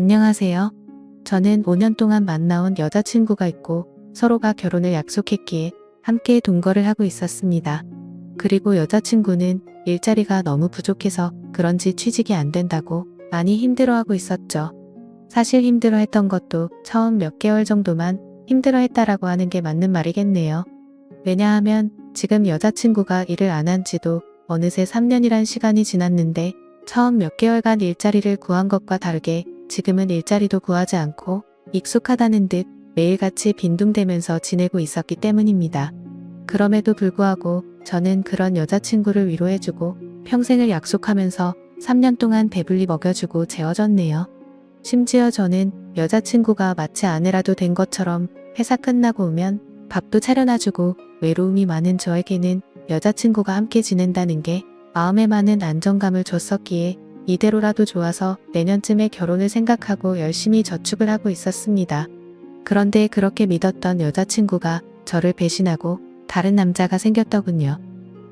안녕하세요. 저는 5년 동안 만나온 여자친구가 있고 서로가 결혼을 약속했기에 함께 동거를 하고 있었습니다. 그리고 여자친구는 일자리가 너무 부족해서 그런지 취직이 안 된다고 많이 힘들어하고 있었죠. 사실 힘들어했던 것도 처음 몇 개월 정도만 힘들어했다라고 하는 게 맞는 말이겠네요. 왜냐하면 지금 여자친구가 일을 안 한 지도 어느새 3년이란 시간이 지났는데 처음 몇 개월간 일자리를 구한 것과 다르게 지금은 일자리도 구하지 않고 익숙하다는 듯 매일같이 빈둥대면서 지내고 있었기 때문입니다. 그럼에도 불구하고 저는 그런 여자친구를 위로해주고 평생을 약속하면서 3년 동안 배불리 먹여주고 재워줬네요. 심지어 저는 여자친구가 마치 아내라도 된 것처럼 회사 끝나고 오면 밥도 차려놔주고 외로움이 많은 저에게는 여자친구가 함께 지낸다는 게 마음에 많은 안정감을 줬었기에 이대로라도 좋아서 내년쯤에 결혼을 생각하고 열심히 저축을 하고 있었습니다. 그런데 그렇게 믿었던 여자친구가 저를 배신하고 다른 남자가 생겼더군요.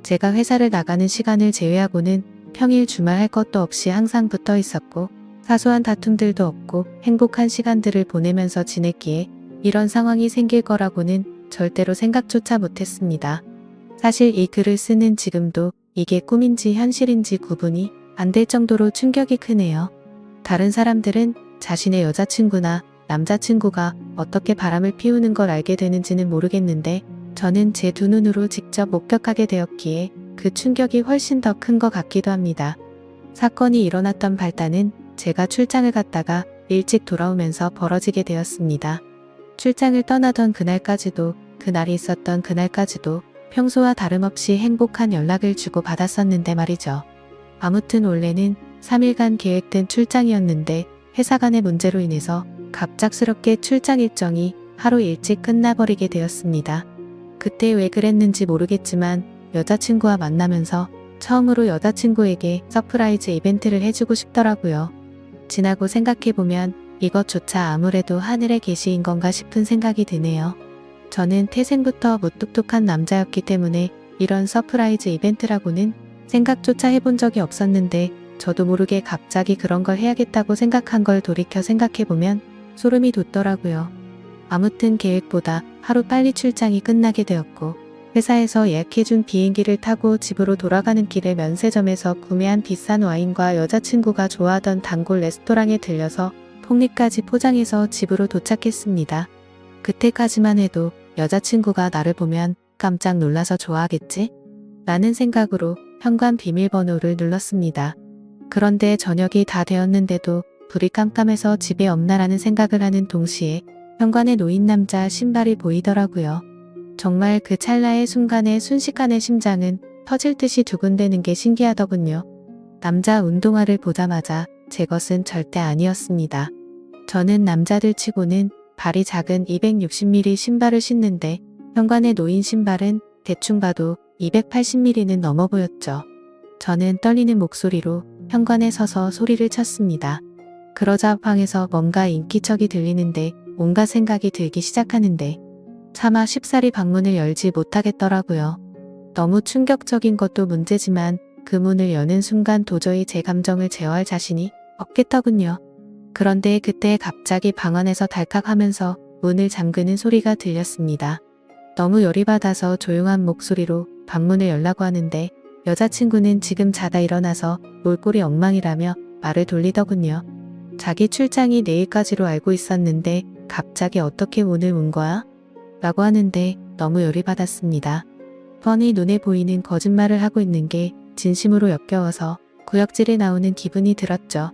제가 회사를 나가는 시간을 제외하고는 평일 주말 할 것도 없이 항상 붙어 있었고 사소한 다툼들도 없고 행복한 시간들을 보내면서 지냈기에 이런 상황이 생길 거라고는 절대로 생각조차 못했습니다. 사실 이 글을 쓰는 지금도 이게 꿈인지 현실인지 구분이 안 될 정도로 충격이 크네요. 다른 사람들은 자신의 여자친구나 남자친구가 어떻게 바람을 피우는 걸 알게 되는지는 모르겠는데 저는 제 두 눈으로 직접 목격하게 되었기에 그 충격이 훨씬 더 큰 것 같기도 합니다. 사건이 일어났던 발단은 제가 출장을 갔다가 일찍 돌아오면서 벌어지게 되었습니다. 출장을 떠나던 그날까지도 그날이 있었던 그날까지도 평소와 다름없이 행복한 연락을 주고 받았었는데 말이죠. 아무튼 원래는 3일간 계획된 출장이었는데 회사 간의 문제로 인해서 갑작스럽게 출장 일정이 하루 일찍 끝나버리게 되었습니다. 그때 왜 그랬는지 모르겠지만 여자친구와 만나면서 처음으로 여자친구에게 서프라이즈 이벤트를 해주고 싶더라고요. 지나고 생각해보면 이것조차 아무래도 하늘의 계시인 건가 싶은 생각이 드네요. 저는 태생부터 무뚝뚝한 남자였기 때문에 이런 서프라이즈 이벤트라고는 생각조차 해본 적이 없었는데 저도 모르게 갑자기 그런 걸 해야겠다고 생각한 걸 돌이켜 생각해보면 소름이 돋더라고요. 아무튼 계획보다 하루 빨리 출장이 끝나게 되었고 회사에서 예약해준 비행기를 타고 집으로 돌아가는 길에 면세점에서 구매한 비싼 와인과 여자친구가 좋아하던 단골 레스토랑에 들려서 폭리까지 포장해서 집으로 도착했습니다. 그때까지만 해도 여자친구가 나를 보면 깜짝 놀라서 좋아하겠지? 라는 생각으로 현관 비밀번호를 눌렀습니다. 그런데 저녁이 다 되었는데도 불이 깜깜해서 집에 없나라는 생각을 하는 동시에 현관에 놓인 남자 신발이 보이더라고요. 정말 그 찰나의 순간에 순식간에 심장은 터질 듯이 두근대는 게 신기하더군요. 남자 운동화를 보자마자 제 것은 절대 아니었습니다. 저는 남자들 치고는 발이 작은 260mm 신발을 신는데 현관에 놓인 신발은 대충 봐도 280mm는 넘어 보였죠. 저는 떨리는 목소리로 현관에 서서 소리를 쳤습니다. 그러자 방에서 뭔가 인기척이 들리는데 온갖 생각이 들기 시작하는데 차마 쉽사리 방문을 열지 못하겠더라고요. 너무 충격적인 것도 문제지만 그 문을 여는 순간 도저히 제 감정을 제어할 자신이 없겠더군요. 그런데 그때 갑자기 방 안에서 달칵하면서 문을 잠그는 소리가 들렸습니다. 너무 열이 받아서 조용한 목소리로 방문을 열라고 하는데 여자친구는 지금 자다 일어나서 몰골이 엉망이라며 말을 돌리더군요. 자기 출장이 내일까지로 알고 있었는데 갑자기 어떻게 오늘 온 거야? 라고 하는데 너무 열이 받았습니다. 뻔히 눈에 보이는 거짓말을 하고 있는 게 진심으로 역겨워서 구역질이 나오는 기분이 들었죠.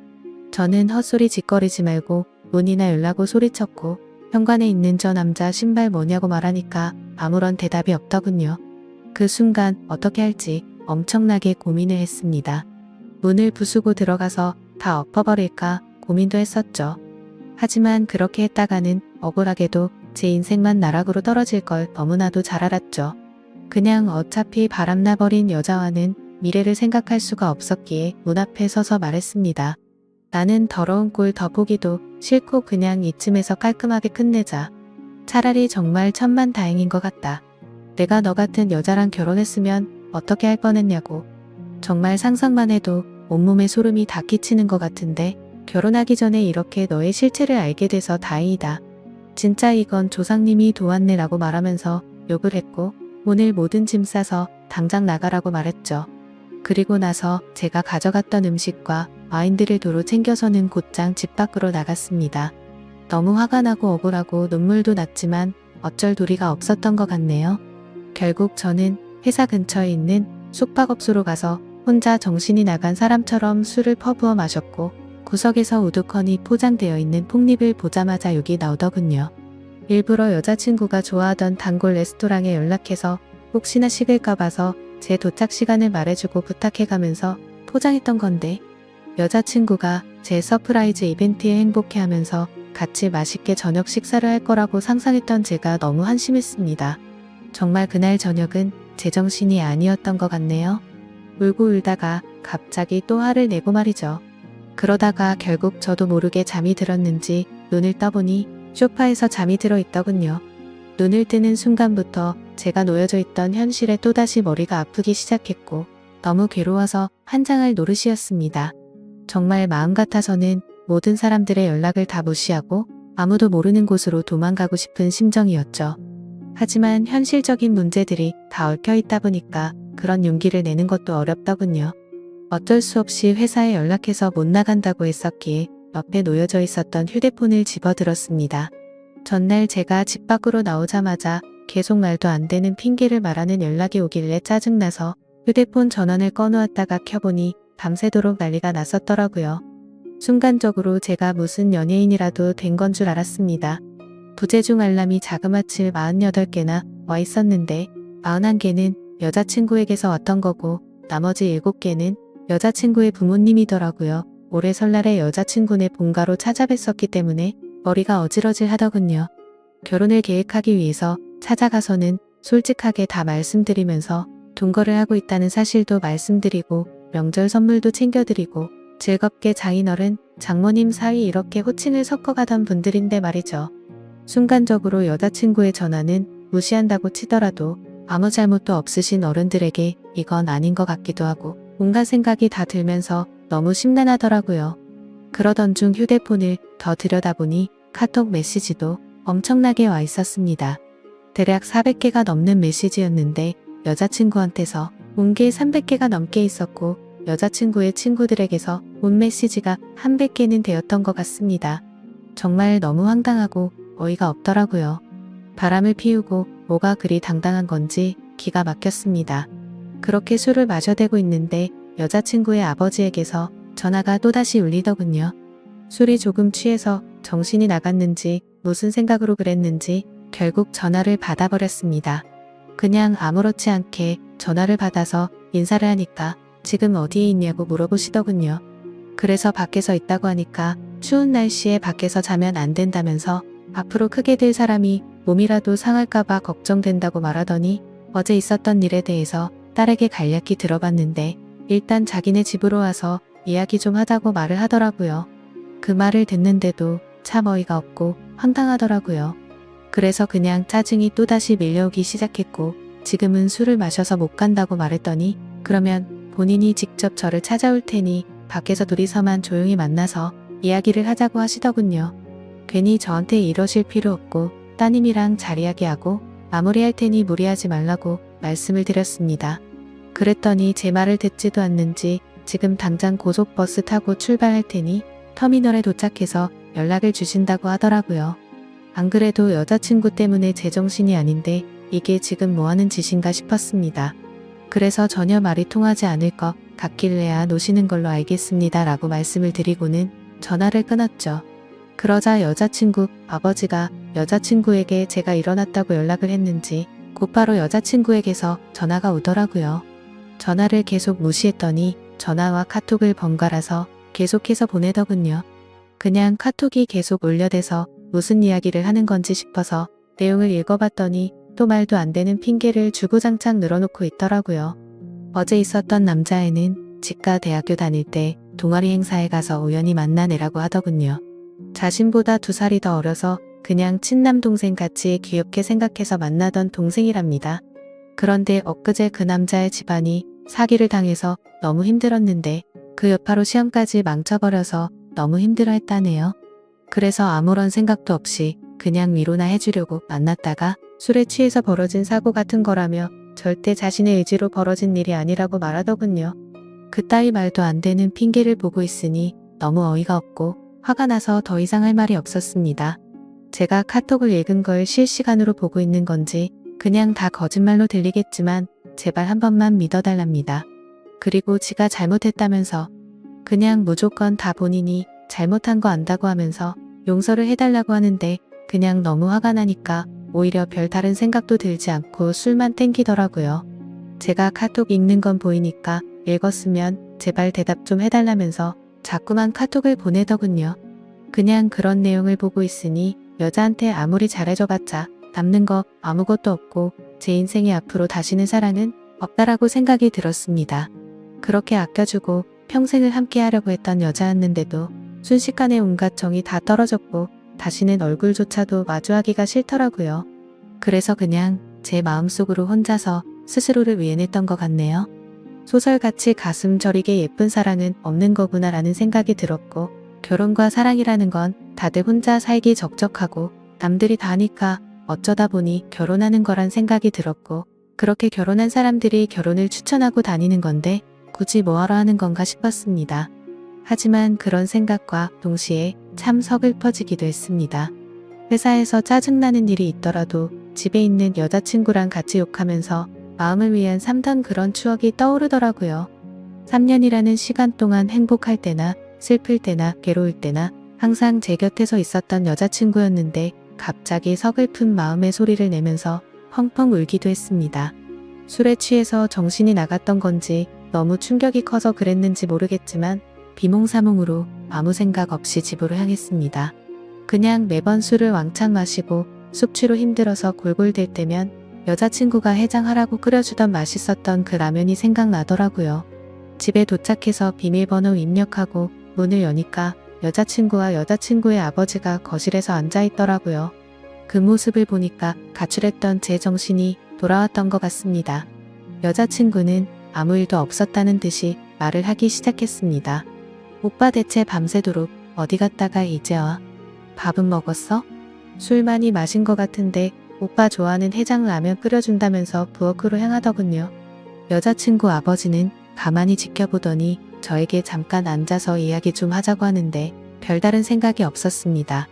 저는 헛소리 짓거리지 말고 문이나 열라고 소리쳤고 현관에 있는 저 남자 신발 뭐냐고 말하니까 아무런 대답이 없더군요. 그 순간 어떻게 할지 엄청나게 고민을 했습니다. 문을 부수고 들어가서 다 엎어버릴까 고민도 했었죠. 하지만 그렇게 했다가는 억울하게도 제 인생만 나락으로 떨어질 걸 너무나도 잘 알았죠. 그냥 어차피 바람나버린 여자와는 미래를 생각할 수가 없었기에 문 앞에 서서 말했습니다. 나는 더러운 꼴 더 보기도 싫고 그냥 이쯤에서 깔끔하게 끝내자. 차라리 정말 천만다행인 것 같다. 내가 너 같은 여자랑 결혼했으면 어떻게 할 뻔했냐고. 정말 상상만 해도 온몸에 소름이 다 끼치는 것 같은데 결혼하기 전에 이렇게 너의 실체를 알게 돼서 다행이다. 진짜 이건 조상님이 도왔네 라고 말하면서 욕을 했고 오늘 모든 짐 싸서 당장 나가라고 말했죠. 그리고 나서 제가 가져갔던 음식과 와인들을 도로 챙겨서는 곧장 집 밖으로 나갔습니다. 너무 화가 나고 억울하고 눈물도 났지만 어쩔 도리가 없었던 것 같네요. 결국 저는 회사 근처에 있는 숙박업소로 가서 혼자 정신이 나간 사람처럼 술을 퍼부어 마셨고 구석에서 우두커니 포장되어 있는 폭립을 보자마자 욕이 나오더군요. 일부러 여자친구가 좋아하던 단골 레스토랑에 연락해서 혹시나 식을까 봐서 제 도착 시간을 말해주고 부탁해가면서 포장했던 건데 여자친구가 제 서프라이즈 이벤트에 행복해하면서 같이 맛있게 저녁 식사를 할 거라고 상상했던 제가 너무 한심했습니다. 정말 그날 저녁은 제정신이 아니었던 것 같네요. 울고 울다가 갑자기 또 화를 내고 말이죠. 그러다가 결국 저도 모르게 잠이 들었는지 눈을 떠보니 소파에서 잠이 들어 있더군요. 눈을 뜨는 순간부터 제가 놓여져 있던 현실에 또다시 머리가 아프기 시작했고 너무 괴로워서 환장할 노릇이었습니다. 정말 마음 같아서는 모든 사람들의 연락을 다 무시하고 아무도 모르는 곳으로 도망가고 싶은 심정이었죠. 하지만 현실적인 문제들이 다 얽혀 있다 보니까 그런 용기를 내는 것도 어렵더군요. 어쩔 수 없이 회사에 연락해서 못 나간다고 했었기에 옆에 놓여져 있었던 휴대폰을 집어들었습니다. 전날 제가 집 밖으로 나오자마자 계속 말도 안 되는 핑계를 말하는 연락이 오길래 짜증나서 휴대폰 전원을 꺼놓았다가 켜보니 밤새도록 난리가 났었더라고요. 순간적으로 제가 무슨 연예인이라도 된 건 줄 알았습니다. 부재중 알람이 자그마치 48개나 와 있었는데 41개는 여자친구에게서 왔던 거고 나머지 7개는 여자친구의 부모님이더라고요. 올해 설날에 여자친구네 본가로 찾아뵀었기 때문에 머리가 어질어질 하더군요. 결혼을 계획하기 위해서 찾아가서는 솔직하게 다 말씀드리면서 동거를 하고 있다는 사실도 말씀드리고 명절 선물도 챙겨드리고 즐겁게 장인어른, 장모님 사이 이렇게 호칭을 섞어가던 분들인데 말이죠. 순간적으로 여자친구의 전화는 무시한다고 치더라도 아무 잘못도 없으신 어른들에게 이건 아닌 것 같기도 하고 온갖 생각이 다 들면서 너무 심란하더라고요. 그러던 중 휴대폰을 더 들여다보니 카톡 메시지도 엄청나게 와 있었습니다. 대략 400개가 넘는 메시지였는데 여자친구한테서 온 게 300개가 넘게 있었고 여자친구의 친구들에게서 온 메시지가 한 100개는 되었던 것 같습니다. 정말 너무 황당하고 어이가 없더라고요. 바람을 피우고 뭐가 그리 당당한 건지 기가 막혔습니다. 그렇게 술을 마셔대고 있는데 여자친구의 아버지에게서 전화가 또다시 울리더군요. 술이 조금 취해서 정신이 나갔는지 무슨 생각으로 그랬는지 결국 전화를 받아버렸습니다. 그냥 아무렇지 않게 전화를 받아서 인사를 하니까 지금 어디에 있냐고 물어보시더군요. 그래서 밖에서 있다고 하니까 추운 날씨에 밖에서 자면 안 된다면서 앞으로 크게 될 사람이 몸이라도 상할까봐 걱정된다고 말하더니 어제 있었던 일에 대해서 딸에게 간략히 들어봤는데 일단 자기네 집으로 와서 이야기 좀 하자고 말을 하더라고요. 그 말을 듣는데도 참 어이가 없고 황당하더라고요. 그래서 그냥 짜증이 또다시 밀려오기 시작했고 지금은 술을 마셔서 못 간다고 말했더니 그러면 본인이 직접 저를 찾아올 테니 밖에서 둘이서만 조용히 만나서 이야기를 하자고 하시더군요. 괜히 저한테 이러실 필요 없고 따님이랑 잘 이야기하고 마무리할 테니 무리하지 말라고 말씀을 드렸습니다. 그랬더니 제 말을 듣지도 않는지 지금 당장 고속버스 타고 출발할 테니 터미널에 도착해서 연락을 주신다고 하더라고요. 안 그래도 여자친구 때문에 제정신이 아닌데 이게 지금 뭐하는 짓인가 싶었습니다. 그래서 전혀 말이 통하지 않을 것 같길래야 노시는 걸로 알겠습니다 라고 말씀을 드리고는 전화를 끊었죠. 그러자 여자친구 아버지가 여자친구에게 제가 일어났다고 연락을 했는지 곧바로 여자친구에게서 전화가 오더라고요. 전화를 계속 무시했더니 전화와 카톡을 번갈아서 계속해서 보내더군요. 그냥 카톡이 계속 울려대서 무슨 이야기를 하는 건지 싶어서 내용을 읽어봤더니 또 말도 안 되는 핑계를 주구장창 늘어놓고 있더라고요. 어제 있었던 남자애는 지가 대학교 다닐 때 동아리 행사에 가서 우연히 만난 애라고 하더군요. 자신보다 2살이 더 어려서 그냥 친남동생 같이 귀엽게 생각해서 만나던 동생이랍니다. 그런데 엊그제 그 남자의 집안이 사기를 당해서 너무 힘들었는데 그 여파로 시험까지 망쳐버려서 너무 힘들어했다네요. 그래서 아무런 생각도 없이 그냥 위로나 해주려고 만났다가 술에 취해서 벌어진 사고 같은 거라며 절대 자신의 의지로 벌어진 일이 아니라고 말하더군요. 그따위 말도 안 되는 핑계를 보고 있으니 너무 어이가 없고 화가 나서 더 이상 할 말이 없었습니다. 제가 카톡을 읽은 걸 실시간으로 보고 있는 건지 그냥 다 거짓말로 들리겠지만 제발 한 번만 믿어달랍니다. 그리고 지가 잘못했다면서 그냥 무조건 다 본인이 잘못한 거 안다고 하면서 용서를 해달라고 하는데 그냥 너무 화가 나니까 오히려 별다른 생각도 들지 않고 술만 땡기더라고요. 제가 카톡 읽는 건 보이니까 읽었으면 제발 대답 좀 해달라면서 자꾸만 카톡을 보내더군요. 그냥 그런 내용을 보고 있으니 여자한테 아무리 잘해줘봤자 남는 거 아무것도 없고 제 인생에 앞으로 다시는 사랑은 없다라고 생각이 들었습니다. 그렇게 아껴주고 평생을 함께 하려고 했던 여자였는데도 순식간에 온갖 정이 다 떨어졌고 다시는 얼굴조차도 마주하기가 싫더라고요. 그래서 그냥 제 마음속으로 혼자서 스스로를 위해냈던 것 같네요. 소설같이 가슴 저리게 예쁜 사랑은 없는 거구나 라는 생각이 들었고 결혼과 사랑이라는 건 다들 혼자 살기 적적하고 남들이 다 하니까 어쩌다 보니 결혼하는 거란 생각이 들었고 그렇게 결혼한 사람들이 결혼을 추천하고 다니는 건데 굳이 뭐하러 하는 건가 싶었습니다. 하지만 그런 생각과 동시에 참 서글퍼지기도 했습니다. 회사에서 짜증나는 일이 있더라도 집에 있는 여자친구랑 같이 욕하면서 마음을 위안 삼던 그런 추억이 떠오르더라고요. 3년이라는 시간 동안 행복할 때나 슬플 때나 괴로울 때나 항상 제 곁에서 있었던 여자친구였는데 갑자기 서글픈 마음의 소리를 내면서 펑펑 울기도 했습니다. 술에 취해서 정신이 나갔던 건지 너무 충격이 커서 그랬는지 모르겠지만 비몽사몽으로 아무 생각 없이 집으로 향했습니다. 그냥 매번 술을 왕창 마시고 숙취로 힘들어서 골골댈 때면 여자친구가 해장하라고 끓여주던 맛있었던 그 라면이 생각나더라고요. 집에 도착해서 비밀번호 입력하고 문을 여니까 여자친구와 여자친구의 아버지가 거실에서 앉아있더라고요. 그 모습을 보니까 가출했던 제 정신이 돌아왔던 것 같습니다. 여자친구는 아무 일도 없었다는 듯이 말을 하기 시작했습니다. 오빠 대체 밤새도록 어디 갔다가 이제 와? 밥은 먹었어? 술 많이 마신 것 같은데 오빠 좋아하는 해장라면 끓여준다면서 부엌으로 향하더군요. 여자친구 아버지는 가만히 지켜보더니 저에게 잠깐 앉아서 이야기 좀 하자고 하는데 별다른 생각이 없었습니다.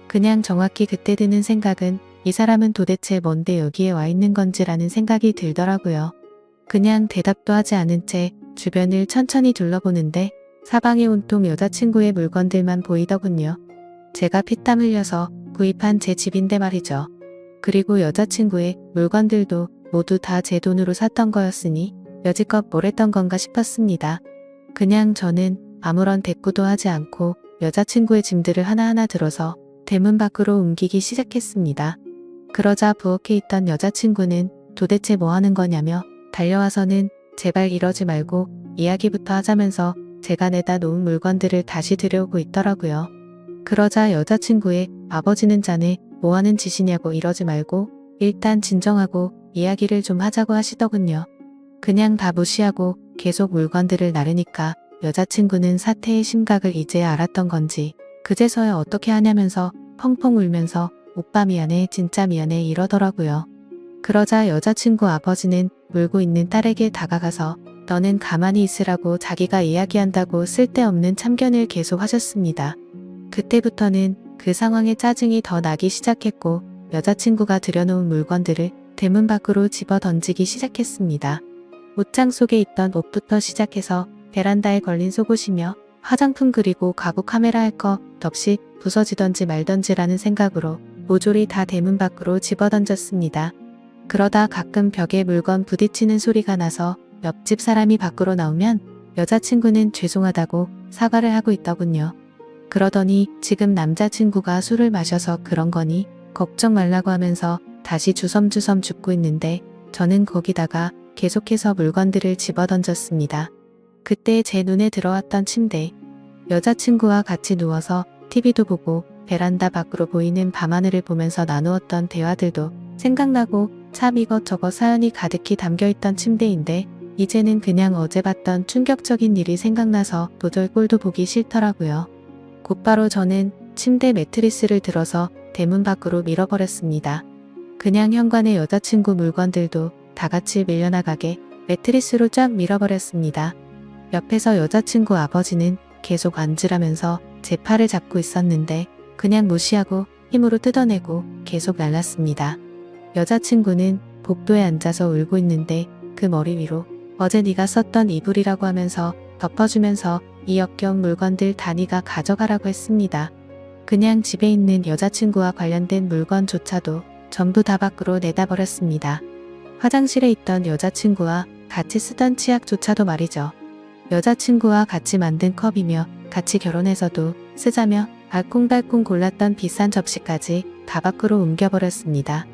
그냥 정확히 그때 드는 생각은 이 사람은 도대체 뭔데 여기에 와 있는 건지라는 생각이 들더라고요. 그냥 대답도 하지 않은 채 주변을 천천히 둘러보는데 사방에 온통 여자친구의 물건들만 보이더군요. 제가 피땀 흘려서 구입한 제 집인데 말이죠. 그리고 여자친구의 물건들도 모두 다 제 돈으로 샀던 거였으니 여지껏 뭘 했던 건가 싶었습니다. 그냥 저는 아무런 대꾸도 하지 않고 여자친구의 짐들을 하나하나 들어서 대문 밖으로 옮기기 시작했습니다. 그러자 부엌에 있던 여자친구는 도대체 뭐 하는 거냐며 달려와서는 제발 이러지 말고 이야기부터 하자면서 제가 내다 놓은 물건들을 다시 들여오고 있더라고요. 그러자 여자친구의 아버지는 자네 뭐 하는 짓이냐고 이러지 말고 일단 진정하고 이야기를 좀 하자고 하시더군요. 그냥 다 무시하고 계속 물건들을 나르니까 여자친구는 사태의 심각을 이제야 알았던 건지 그제서야 어떻게 하냐면서 펑펑 울면서 오빠 미안해 진짜 미안해 이러더라고요. 그러자 여자친구 아버지는 울고 있는 딸에게 다가가서 너는 가만히 있으라고 자기가 이야기한다고 쓸데없는 참견을 계속 하셨습니다. 그때부터는 그 상황에 짜증이 더 나기 시작했고 여자친구가 들여놓은 물건들을 대문 밖으로 집어 던지기 시작했습니다. 옷장 속에 있던 옷부터 시작해서 베란다에 걸린 속옷이며 화장품 그리고 가구 카메라 할 것 없이 부서지던지 말던지라는 생각으로 모조리 다 대문 밖으로 집어 던졌습니다. 그러다 가끔 벽에 물건 부딪히는 소리가 나서 옆집 사람이 밖으로 나오면 여자친구는 죄송하다고 사과를 하고 있더군요. 그러더니 지금 남자친구가 술을 마셔서 그런 거니 걱정 말라고 하면서 다시 주섬주섬 죽고 있는데 저는 거기다가 계속해서 물건들을 집어던졌습니다. 그때 제 눈에 들어왔던 침대. 여자친구와 같이 누워서 TV도 보고 베란다 밖으로 보이는 밤하늘을 보면서 나누었던 대화들도 생각나고 참 이것저것 사연이 가득히 담겨있던 침대인데 이제는 그냥 어제 봤던 충격적인 일이 생각나서 도저히 꼴도 보기 싫더라고요. 곧바로 저는 침대 매트리스를 들어서 대문 밖으로 밀어버렸습니다. 그냥 현관의 여자친구 물건들도 다 같이 밀려나가게 매트리스로 쫙 밀어버렸습니다. 옆에서 여자친구 아버지는 계속 앉으라면서 제 팔을 잡고 있었는데 그냥 무시하고 힘으로 뜯어내고 계속 날랐습니다. 여자친구는 복도에 앉아서 울고 있는데 그 머리 위로 어제 네가 썼던 이불이라고 하면서 덮어주면서 이 역겨운 물건들 다 네가 가져가라고 했습니다. 그냥 집에 있는 여자친구와 관련된 물건조차도 전부 다 밖으로 내다버렸습니다. 화장실에 있던 여자친구와 같이 쓰던 치약조차도 말이죠. 여자친구와 같이 만든 컵이며 같이 결혼해서도 쓰자며 알콩달콩 골랐던 비싼 접시까지 다 밖으로 옮겨버렸습니다.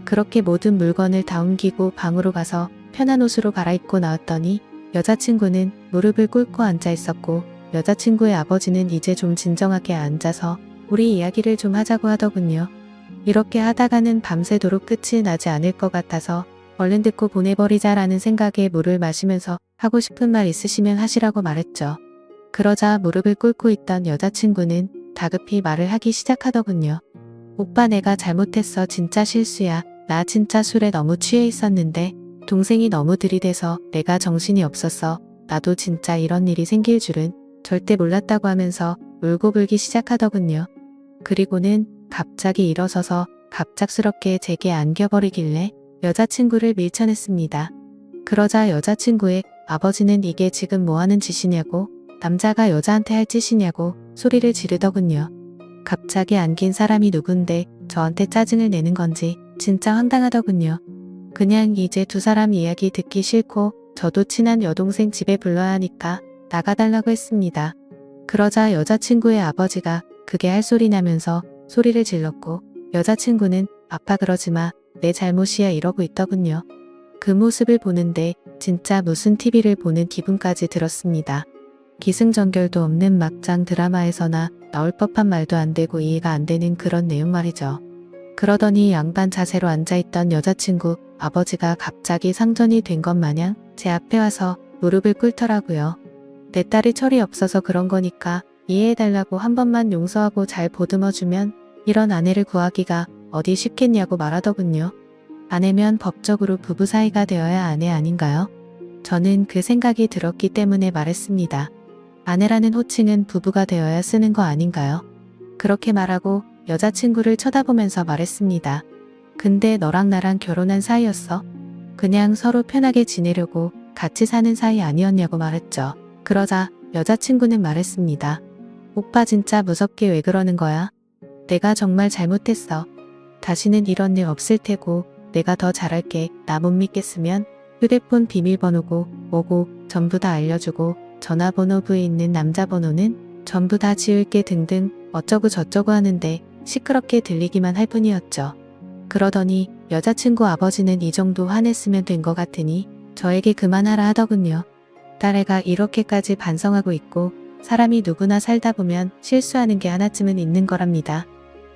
그렇게 모든 물건을 다 옮기고 방으로 가서 편한 옷으로 갈아입고 나왔더니 여자친구는 무릎을 꿇고 앉아 있었고 여자친구의 아버지는 이제 좀 진정하게 앉아서 우리 이야기를 좀 하자고 하더군요. 이렇게 하다가는 밤새도록 끝이 나지 않을 것 같아서 얼른 듣고 보내버리자라는 생각에 물을 마시면서 하고 싶은 말 있으시면 하시라고 말했죠. 그러자 무릎을 꿇고 있던 여자친구는 다급히 말을 하기 시작하더군요. 오빠 내가 잘못했어. 진짜 실수야. 나 진짜 술에 너무 취해 있었는데 동생이 너무 들이대서 내가 정신이 없었어. 나도 진짜 이런 일이 생길 줄은 절대 몰랐다고 하면서 울고불기 시작하더군요. 그리고는 갑자기 일어서서 갑작스럽게 제게 안겨버리길래 여자친구를 밀쳐냈습니다. 그러자 여자친구의 아버지는 이게 지금 뭐하는 짓이냐고 남자가 여자한테 할 짓이냐고 소리를 지르더군요. 갑자기 안긴 사람이 누군데 저한테 짜증을 내는 건지 진짜 황당하더군요. 그냥 이제 두 사람 이야기 듣기 싫고 저도 친한 여동생 집에 불러야 하니까 나가달라고 했습니다. 그러자 여자친구의 아버지가 그게 할 소리 나면서 소리를 질렀고 여자친구는 아빠 그러지마 내 잘못이야 이러고 있더군요. 그 모습을 보는데 진짜 무슨 TV를 보는 기분까지 들었습니다. 기승전결도 없는 막장 드라마에서나 나올 법한 말도 안 되고 이해가 안 되는 그런 내용 말이죠. 그러더니 양반 자세로 앉아있던 여자친구 아버지가 갑자기 상전이 된 것 마냥 제 앞에 와서 무릎을 꿇더라고요. 내 딸이 철이 없어서 그런 거니까 이해해달라고 한 번만 용서하고 잘 보듬어주면 이런 아내를 구하기가 어디 쉽겠냐고 말하더군요. 아내면 법적으로 부부 사이가 되어야 아내 아닌가요? 저는 그 생각이 들었기 때문에 말했습니다. 아내라는 호칭은 부부가 되어야 쓰는 거 아닌가요? 그렇게 말하고 여자친구를 쳐다보면서 말했습니다. 근데 너랑 나랑 결혼한 사이였어? 그냥 서로 편하게 지내려고 같이 사는 사이 아니었냐고 말했죠. 그러자 여자친구는 말했습니다. 오빠 진짜 무섭게 왜 그러는 거야? 내가 정말 잘못했어. 다시는 이런 일 없을 테고 내가 더 잘할게. 나 못 믿겠으면 휴대폰 비밀번호고 뭐고 전부 다 알려주고 전화번호부에 있는 남자 번호는 전부 다 지울게 등등 어쩌고 저쩌고 하는데 시끄럽게 들리기만 할 뿐이었죠. 그러더니 여자친구 아버지는 이 정도 화냈으면 된 것 같으니 저에게 그만하라 하더군요. 딸애가 이렇게까지 반성하고 있고 사람이 누구나 살다 보면 실수하는 게 하나쯤은 있는 거랍니다.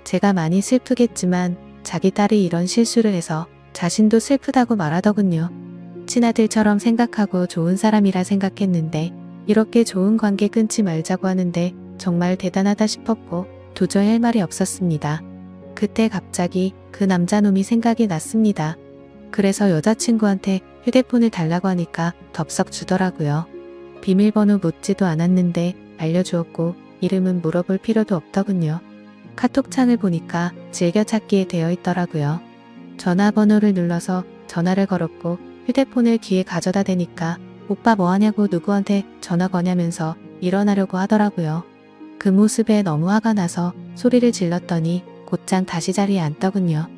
제가 많이 슬프겠지만 자기 딸이 이런 실수를 해서 자신도 슬프다고 말하더군요. 친아들처럼 생각하고 좋은 사람이라 생각했는데 이렇게 좋은 관계 끊지 말자고 하는데 정말 대단하다 싶었고 도저히 할 말이 없었습니다. 그때 갑자기 그 남자놈이 생각이 났습니다. 그래서 여자친구한테 휴대폰을 달라고 하니까 덥석 주더라고요. 비밀번호 묻지도 않았는데 알려주었고 이름은 물어볼 필요도 없더군요. 카톡창을 보니까 즐겨찾기에 되어 있더라고요. 전화번호를 눌러서 전화를 걸었고 휴대폰을 귀에 가져다 대니까 오빠 뭐하냐고 누구한테 전화 거냐면서 일어나려고 하더라고요. 그 모습에 너무 화가 나서 소리를 질렀더니 곧장 다시 자리에 앉더군요.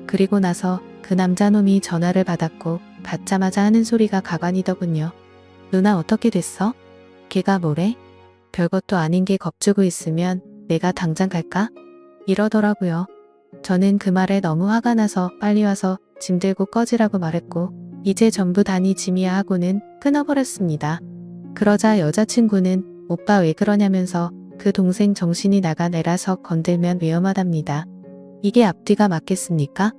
그리고 나서 그 남자놈이 전화를 받았고 받자마자 하는 소리가 가관이더군요. 누나 어떻게 됐어? 걔가 뭐래? 별것도 아닌 게 겁주고 있으면 내가 당장 갈까? 이러더라고요. 저는 그 말에 너무 화가 나서 빨리 와서 짐 들고 꺼지라고 말했고 이제 전부 다 네 짐이야 하고는 끊어버렸습니다. 그러자 여자친구는 오빠 왜 그러냐면서 그 동생 정신이 나간 애라서 건들면 위험하답니다. 이게 앞뒤가 맞겠습니까?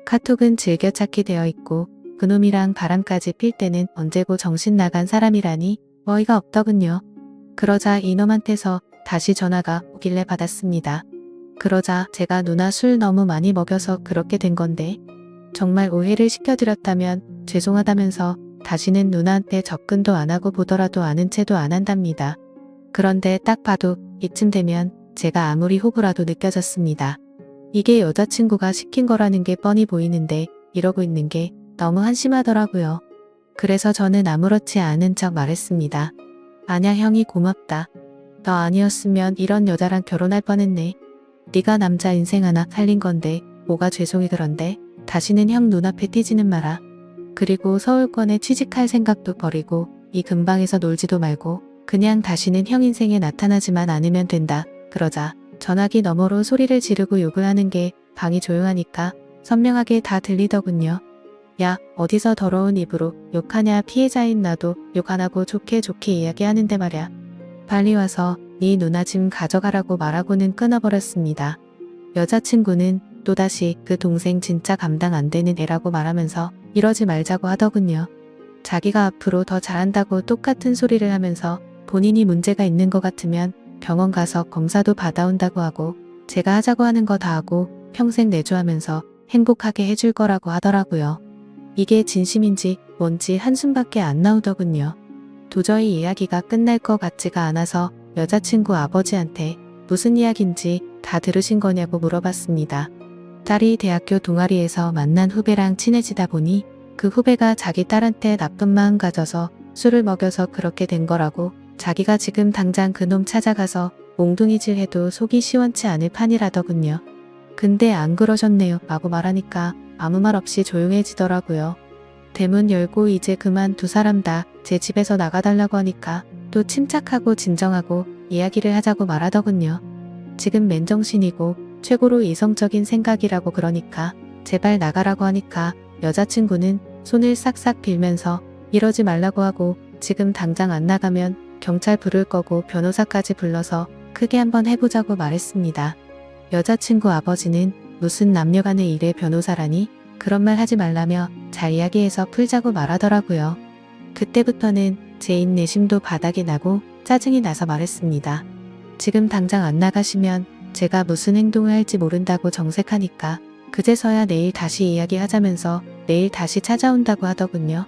카톡은 즐겨찾기 되어 있고 그놈이랑 바람까지 필 때는 언제고 정신 나간 사람이라니 어이가 없더군요. 그러자 이놈한테서 다시 전화가 오길래 받았습니다. 그러자 제가 누나 술 너무 많이 먹여서 그렇게 된 건데 정말 오해를 시켜드렸다면 죄송하다면서 다시는 누나한테 접근도 안 하고 보더라도 아는 체도 안 한답니다. 그런데 딱 봐도 이쯤 되면 제가 아무리 호구라도 느껴졌습니다. 이게 여자친구가 시킨 거라는 게 뻔히 보이는데 이러고 있는 게 너무 한심하더라고요. 그래서 저는 아무렇지 않은 척 말했습니다. 아냐 형이 고맙다. 너 아니었으면 이런 여자랑 결혼할 뻔했네. 네가 남자 인생 하나 살린 건데 뭐가 죄송이 그런데 다시는 형 눈앞에 띄지는 마라. 그리고 서울권에 취직할 생각도 버리고 이 근방에서 놀지도 말고 그냥 다시는 형 인생에 나타나지만 않으면 된다. 그러자 전화기 너머로 소리를 지르고 욕을 하는 게 방이 조용하니까 선명하게 다 들리더군요. 야, 어디서 더러운 입으로 욕하냐. 피해자인 나도 욕 안 하고 좋게 좋게 이야기하는데 말야. 빨리 와서 네 누나 짐 가져가라고 말하고는 끊어버렸습니다. 여자친구는 또다시 그 동생 진짜 감당 안 되는 애라고 말하면서 이러지 말자고 하더군요. 자기가 앞으로 더 잘한다고 똑같은 소리를 하면서 본인이 문제가 있는 것 같으면 병원 가서 검사도 받아온다고 하고 제가 하자고 하는 거 다 하고 평생 내조하면서 행복하게 해줄 거라고 하더라고요. 이게 진심인지 뭔지 한숨밖에 안 나오더군요. 도저히 이야기가 끝날 것 같지가 않아서 여자친구 아버지한테 무슨 이야기인지 다 들으신 거냐고 물어봤습니다. 딸이 대학교 동아리에서 만난 후배랑 친해지다 보니 그 후배가 자기 딸한테 나쁜 마음 가져서 술을 먹여서 그렇게 된 거라고 자기가 지금 당장 그놈 찾아가서 몽둥이질 해도 속이 시원치 않을 판이라더군요. 근데 안 그러셨네요 라고 말하니까 아무 말 없이 조용해지더라고요. 대문 열고 이제 그만 두 사람 다 제 집에서 나가달라고 하니까 또 침착하고 진정하고 이야기를 하자고 말하더군요. 지금 맨정신이고 최고로 이성적인 생각이라고 그러니까 제발 나가라고 하니까 여자친구는 손을 싹싹 빌면서 이러지 말라고 하고 지금 당장 안 나가면 경찰 부를 거고 변호사까지 불러서 크게 한번 해보자고 말했습니다. 여자친구 아버지는 무슨 남녀간의 일에 변호사라니 그런 말 하지 말라며 잘 이야기해서 풀자고 말하더라고요. 그때부터는 제 인내심도 바닥이 나고 짜증이 나서 말했습니다. 지금 당장 안 나가시면 제가 무슨 행동을 할지 모른다고 정색하니까 그제서야 내일 다시 이야기하자면서 내일 다시 찾아온다고 하더군요.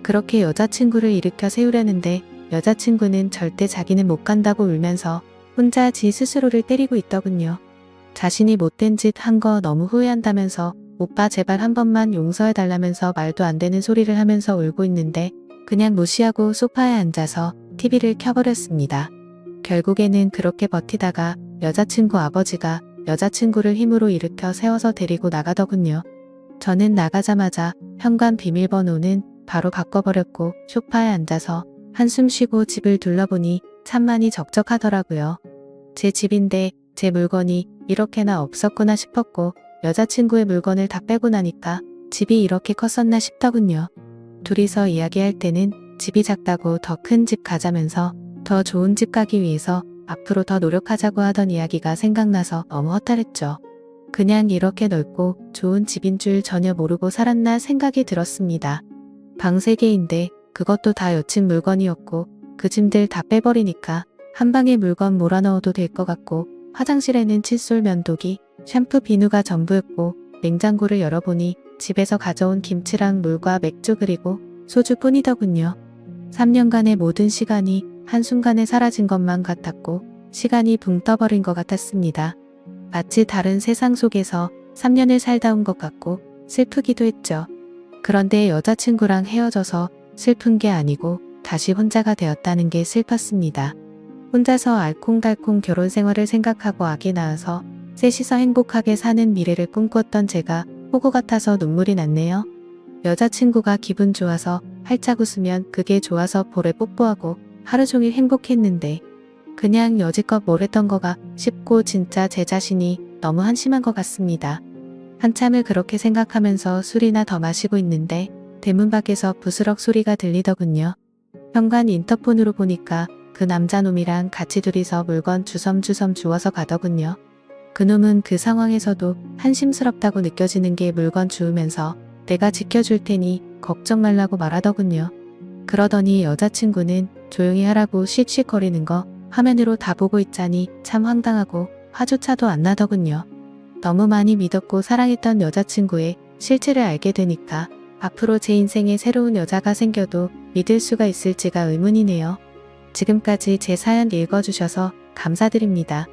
그렇게 여자친구를 일으켜 세우려는데 여자친구는 절대 자기는 못 간다고 울면서 혼자 지 스스로를 때리고 있더군요. 자신이 못된 짓 한 거 너무 후회한다면서 오빠 제발 한 번만 용서해달라면서 말도 안 되는 소리를 하면서 울고 있는데 그냥 무시하고 소파에 앉아서 TV를 켜버렸습니다. 결국에는 그렇게 버티다가 여자친구 아버지가 여자친구를 힘으로 일으켜 세워서 데리고 나가더군요. 저는 나가자마자 현관 비밀번호는 바로 바꿔버렸고 소파에 앉아서 한숨 쉬고 집을 둘러보니 참 많이 적적하더라고요. 제 집인데 제 물건이 이렇게나 없었구나 싶었고 여자친구의 물건을 다 빼고 나니까 집이 이렇게 컸었나 싶더군요. 둘이서 이야기할 때는 집이 작다고 더 큰 집 가자면서 더 좋은 집 가기 위해서 앞으로 더 노력하자고 하던 이야기가 생각나서 너무 허탈했죠. 그냥 이렇게 넓고 좋은 집인 줄 전혀 모르고 살았나 생각이 들었습니다. 방 3개인데 그것도 다 여친 물건이었고 그 짐들 다 빼버리니까 한 방에 물건 몰아넣어도 될 것 같고 화장실에는 칫솔, 면도기, 샴푸, 비누가 전부였고 냉장고를 열어보니 집에서 가져온 김치랑 물과 맥주 그리고 소주뿐이더군요. 3년간의 모든 시간이 한순간에 사라진 것만 같았고 시간이 붕 떠버린 것 같았습니다. 마치 다른 세상 속에서 3년을 살다 온 것 같고 슬프기도 했죠. 그런데 여자친구랑 헤어져서 슬픈 게 아니고 다시 혼자가 되었다는 게 슬펐습니다. 혼자서 알콩달콩 결혼 생활을 생각하고 아기 낳아서 셋이서 행복하게 사는 미래를 꿈꿨던 제가 호구 같아서 눈물이 났네요. 여자친구가 기분 좋아서 활짝 웃으면 그게 좋아서 볼에 뽀뽀하고 하루 종일 행복했는데 그냥 여지껏 뭘 했던 거가 싶고 진짜 제 자신이 너무 한심한 것 같습니다. 한참을 그렇게 생각하면서 술이나 더 마시고 있는데 대문 밖에서 부스럭 소리가 들리더군요. 현관 인터폰으로 보니까 그 남자놈이랑 같이 둘이서 물건 주섬주섬 주워서 가더군요. 그놈은 그 상황에서도 한심스럽다고 느껴지는 게 물건 주우면서 내가 지켜줄 테니 걱정 말라고 말하더군요. 그러더니 여자친구는 조용히 하라고 씩씩거리는 거 화면으로 다 보고 있자니 참 황당하고 화조차도 안 나더군요. 너무 많이 믿었고 사랑했던 여자친구의 실체를 알게 되니까 앞으로 제 인생에 새로운 여자가 생겨도 믿을 수가 있을지가 의문이네요. 지금까지 제 사연 읽어주셔서 감사드립니다.